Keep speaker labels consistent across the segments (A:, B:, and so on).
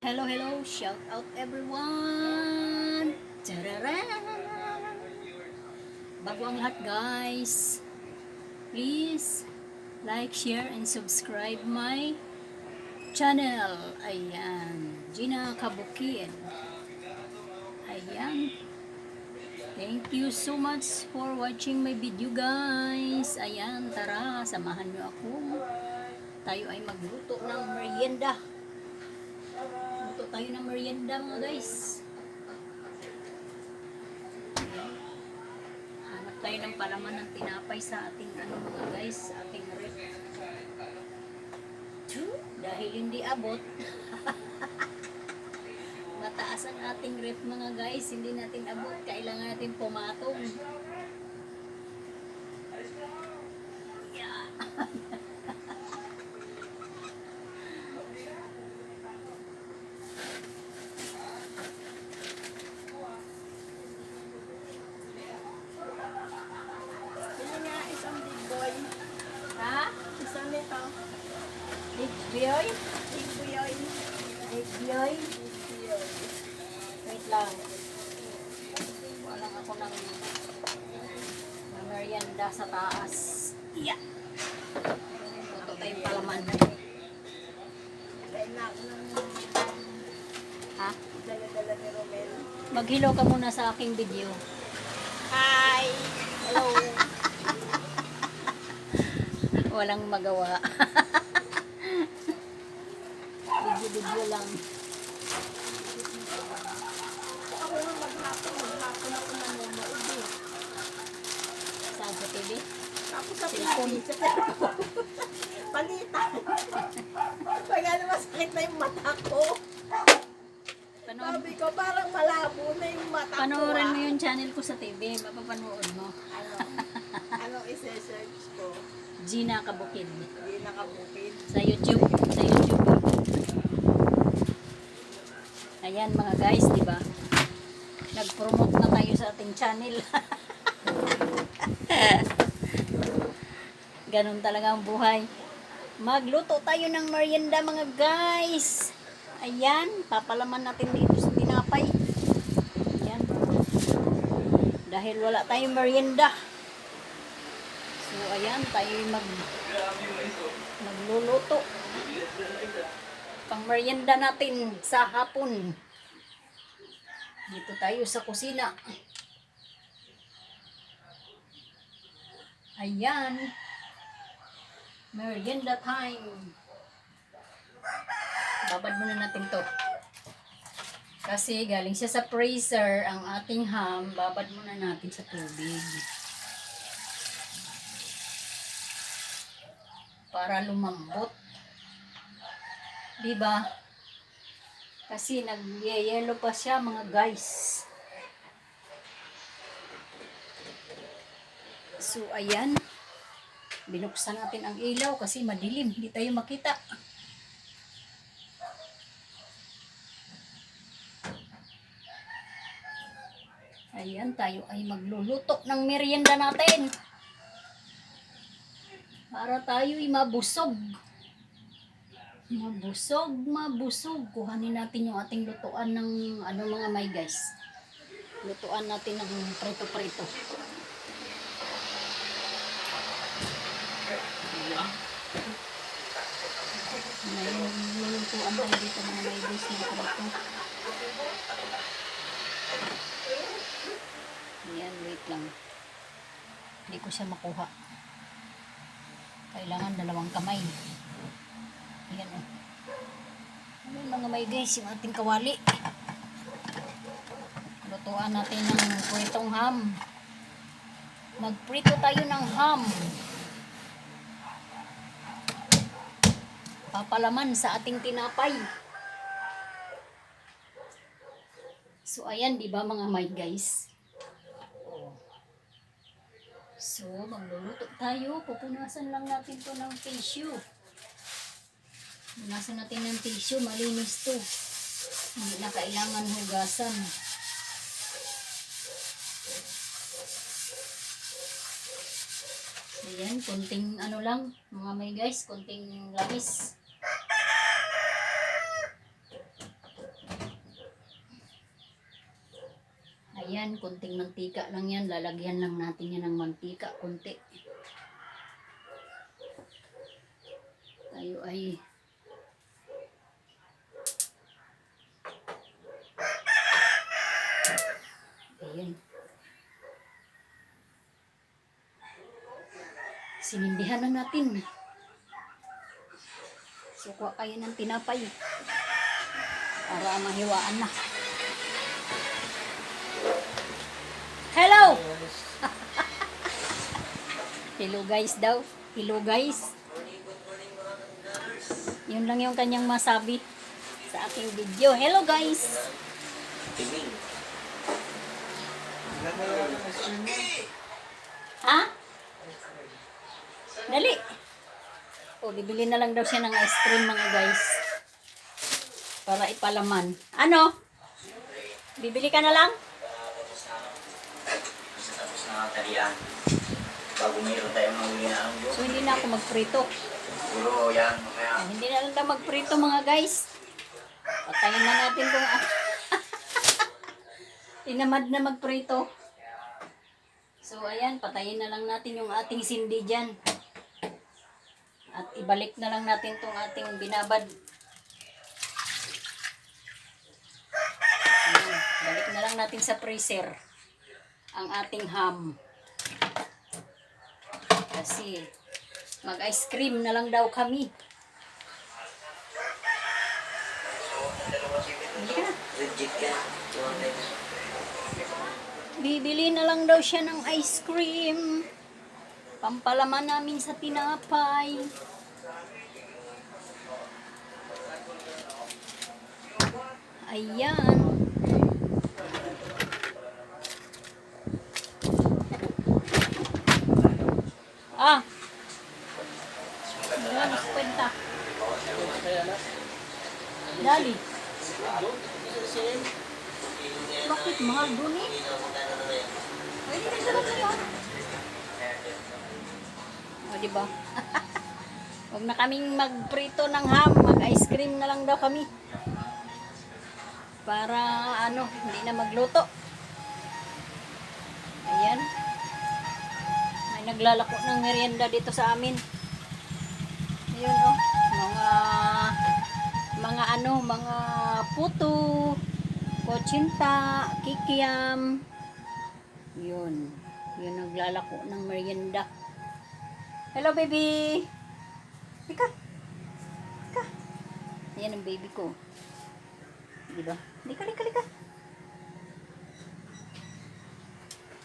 A: Hello, hello, shout out everyone! Tararan! Bago ang lahat guys, please like, share, and subscribe my channel. Ayan, Gina Kabukid. Ayan, thank you so much for watching my video guys. Ayan, tara, samahan nyo ako. Tayo ay magluto ng merienda. Luto tayo ng merienda mga guys. Ayan. Hanap tayo ng palaman ng tinapay sa ating mga guys, ating rep. Dahil hindi abot, mataas ang ating rep mga guys, hindi natin abot, kailangan natin pumatong. Yeah.
B: Yan nga, isang big boy.
A: Ha?
B: Isang nito.
A: Big boy?
B: Big boy.
A: Big boy?
B: Big boy.
A: Wait lang. Walang ako ng merienda sa taas. Yeah. Luto tayong palaman.
B: Kaya na ako ng
A: Ha?
B: dala-dala ni Romel.
A: Maghilo ka muna sa aking video.
B: Hi! Hello!
A: Walang magawa. Video lang.
B: Ako nga maghapon ako nanonood eh.
A: Saan sa TV?
B: Tapos sa
A: Cellphone.
B: PC, sa cellphone. Palitan. Pag ano masakit na yung mata ko. Sabi ko, parang malabo na yung mata ko.
A: Panoorin mo yung channel ko sa TV. Mapapanood mo.
B: Anong isi-search ko?
A: Gina Kabukid.
B: Hindi nakabukid.
A: Sa YouTube. Sa YouTube. Ayan mga guys, di ba? Nag-promote na tayo sa ating channel. Ganon talaga ang buhay. Magluto tayo ng merienda mga guys. Ayan, papalaman natin dito sa tinapay. Ayan. Dahil wala tayong merienda. So ayan, tayo magluluto. Pang merienda natin sa hapon. Dito tayo sa kusina. Ayan. Merienda time. Babad muna natin to. Kasi galing siya sa freezer ang ating ham. Babad muna natin sa tubig. Para lumambot. Diba? Kasi nag-yellow pa siya mga guys. So ayan. Binuksan natin ang ilaw kasi madilim. Hindi tayo makita. Ayan, tayo ay magluluto ng merienda natin. Para tayo ay mabusog. Mabusog. Kuhanin natin yung ating lutuan ng mga may guys. Lutuan natin ng prito-prito. May lulutuan tayo dito mga may guys ng prito. Ayan, wait lang. Hindi ko siya makuha. Kailangan dalawang kamay. Ayan o. Ayan mga may guys, yung ating kawali. Lutuan natin ng pritong ham. Magprito tayo ng ham. Papalaman sa ating tinapay. So ayan, di ba mga may guys? So, magluluto tayo. Pupunasan lang natin to ng tissue. Pupunasan natin ng tissue. Malinis to. Hindi na kailangan hugasan. Ayan, konting ano lang. Mga may guys, konting lamis. Ayan, konting mantika lang yan. Lalagyan lang natin yan ng mantika, konti. Tayo ay ayan. Sinindihan na natin. Suka kayo ng tinapay. Para mahiwaan na. Hello! Hello guys daw. Hello guys. Yun lang yung kanyang masabi sa aking video. Hello guys! Ha? Dali! O, bibili na lang daw siya ng ice cream mga guys. Para ipalaman. Ano? Bibili ka na lang?
C: Tapos na talian. Bago mayroon tayong mahuli na ang
A: So, hindi na ako magprito.
C: Siguro yan, kaya
A: Hindi na lang tayo magprito mga guys. Patayin na natin kung tinamad na magprito. So, ayan, patayin na lang natin yung ating sindi dyan. At ibalik na lang natin tong ating binabad. Ayan, balik na lang natin sa freezer ang ating ham. Kasi mag-ice cream na lang daw kami. Hindi ka na.
C: legit yan.
A: Bibili na lang daw siya ng ice cream. Pampalaman namin sa tinapay. Ayan. Ah. Ayan, kwenta. Dali. Bakit mahal doon eh? Pwede na sarap na yun. O, diba? Huwag na kaming magprito ng ham. Mag-ice cream na lang daw kami. Para, ano, hindi na magluto. Ayan. May naglalako ng merienda dito sa amin. Ayun, oh. Mga puto, kotsinta, kikiam. Yun. Yun naglalako ng merienda. Hello, baby! Lika! Lika! Ayan ang baby ko. Diba? Lika, lika, lika!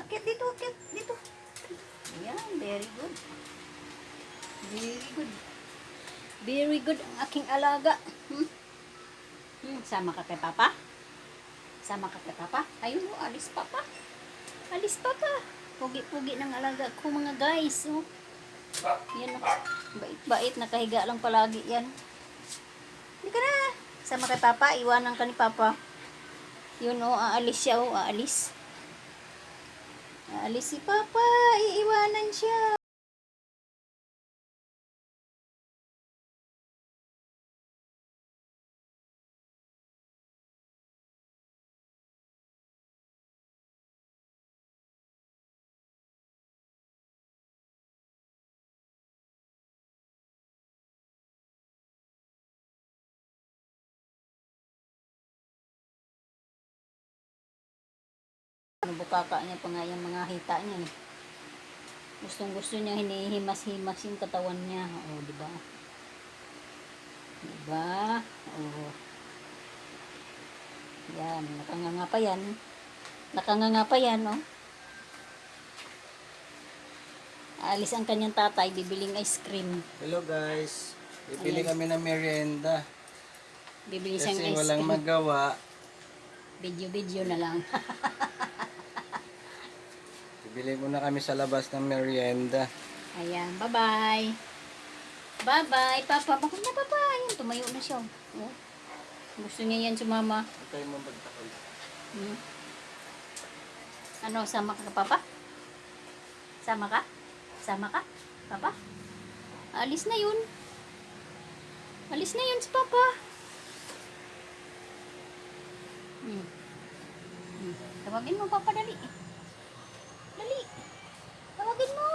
A: Akit dito, akit dito. Ayan, very good. Very good. Very good ang aking alaga. Sama ka kay Papa? Sama ka kay Papa? Ayun mo, alis Papa. Alis Papa. Pugi-pugi ng alaga ko mga guys. Oh. Yan o. Bait-bait. Nakahiga lang palagi yan. Hindi ka na. Sama kay Papa. Iwanan ka ni Papa. Yun o. Aalis siya o. Aalis. Aalis si Papa. Iiwanan siya. Bukaka niya pa nga yung mga hita niya eh. Gustong gusto niya hinihimas-himas yung katawan niya. O, diba? Diba? O. Yan. Nakanganga pa yan. Nakanganga pa yan, o. Aalis ang kanyang tatay. Bibiling ice cream.
D: Hello guys, bibili kami ng merienda
A: Bibili siyang
D: kasi
A: ice
D: walang
A: cream.
D: magawa.
A: Video-video na lang.
D: Bibili muna kami sa labas ng merienda.
A: Ayan. Bye-bye. Bye-bye. Papa. Bakit na Papa? Ayan. Tumayo na siya. Oh. Gusto niya yan sumama.
D: Ito yung mabagtakol.
A: Ano, sama ka Papa? Sama ka? Sama ka? Papa? Alis na yun. Alis na yun si Papa. Tama Tawagin mo, Papa, dali. Dali. Tawagin mo.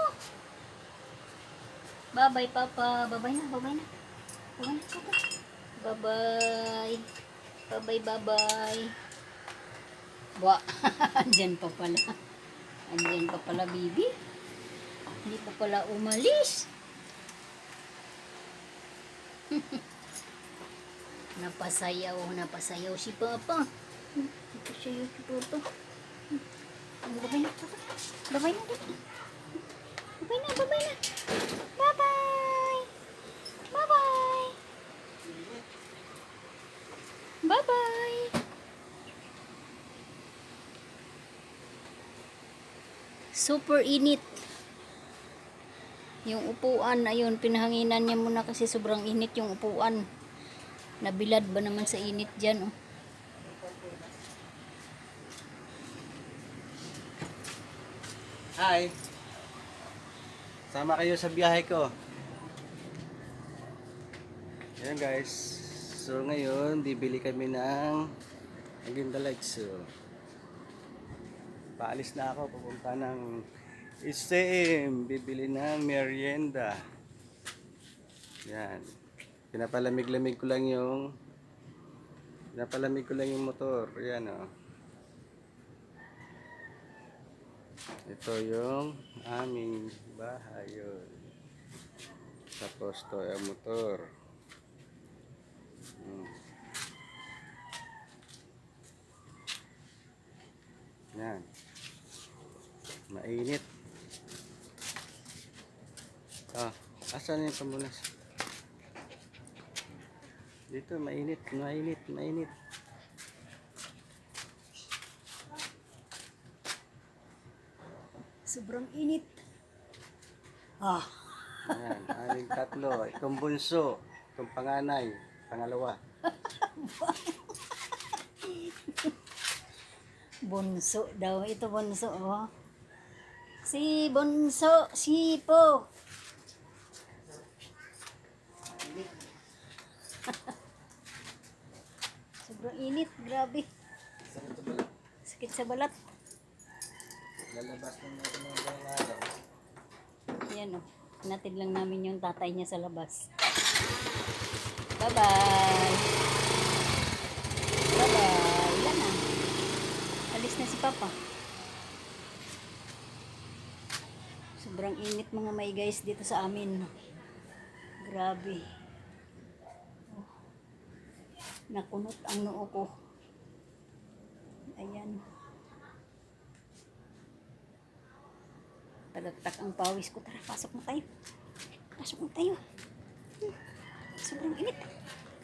A: Bye-bye, Papa. Bye-bye na, bye-bye na. Bye-bye na, Papa. Bye-bye. Bye-bye, bye-bye. Ba, andyan pa pala. Andyan pa pala, baby. Hindi pa pala umalis. Napasayaw si Papa. Napasayaw si Papa. Babay na, Papa. Babay na, dali. Babay na, babay na. Bye-bye. Bye-bye. Bye-bye. Super init. Yung upuan, ayun, pinahanginan niya muna kasi sobrang init yung upuan. Nabilad ba naman sa init dyan, oh.
D: Hi! Sama kayo sa biyahe ko. Ayan guys. So ngayon, bibili kami ng Aguinaldo. Paalis na ako, pupunta ng SM, bibili ng merienda. Yan. Pinapalamig ko lang yung motor. Yan o. Ito yung aming bahay yun. Tapos to yung motor. Yan. Mainit. Asan yung pamunas? Dito, mainit.
A: Sobrang init.
D: Yan, aming tatlo. Itong bunso, itong panganay, pangalawa.
A: Bunso daw. Ito bunso, oh. Si bunso, sipo. Sobrang init, grabe. Sakit sa balat.
D: Lalabas na natin ng buong araw.
A: Yan, oh. Natid lang namin yung tatay niya sa labas. Bye-bye. Bye-bye. Ilan na? Alis na si Papa. Sobrang init mga may guys dito sa amin. Grabe. Oh. Nakunot ang noo ko. Ayan. Tagagtak ang pawis ko. Tara, pasok na tayo. Pasok na tayo. Sobrang init.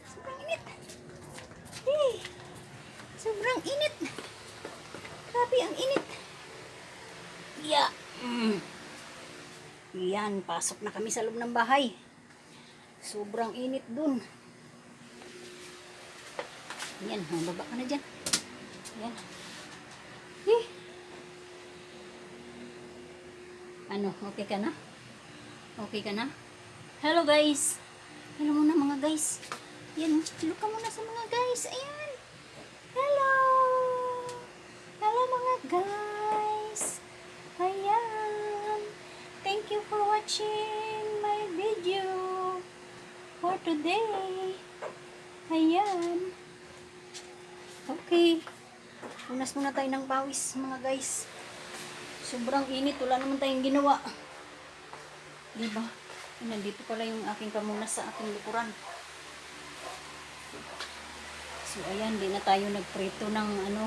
A: Sobrang init. Hey. Sobrang init. Grabe ang init. Yeah. Yan, pasok na kami sa loob ng bahay. Sobrang init dun. Yan, baba ka na dyan. Yan. Eh. Ano, okay ka na? Okay ka na? Hello guys. Hello muna mga guys. Yan, hello ka muna sa mga guys. Ayan. Hello. Hello mga guys. Ayan. Thank you for watching my video for today. Ayan. Okay. Unas muna tayo ng pawis mga guys. Sobrang init. Wala naman tayong ginawa. Diba? Nandito pala yung aking pamunas sa aking likuran. So ayan, di na tayo nagprito ng ano,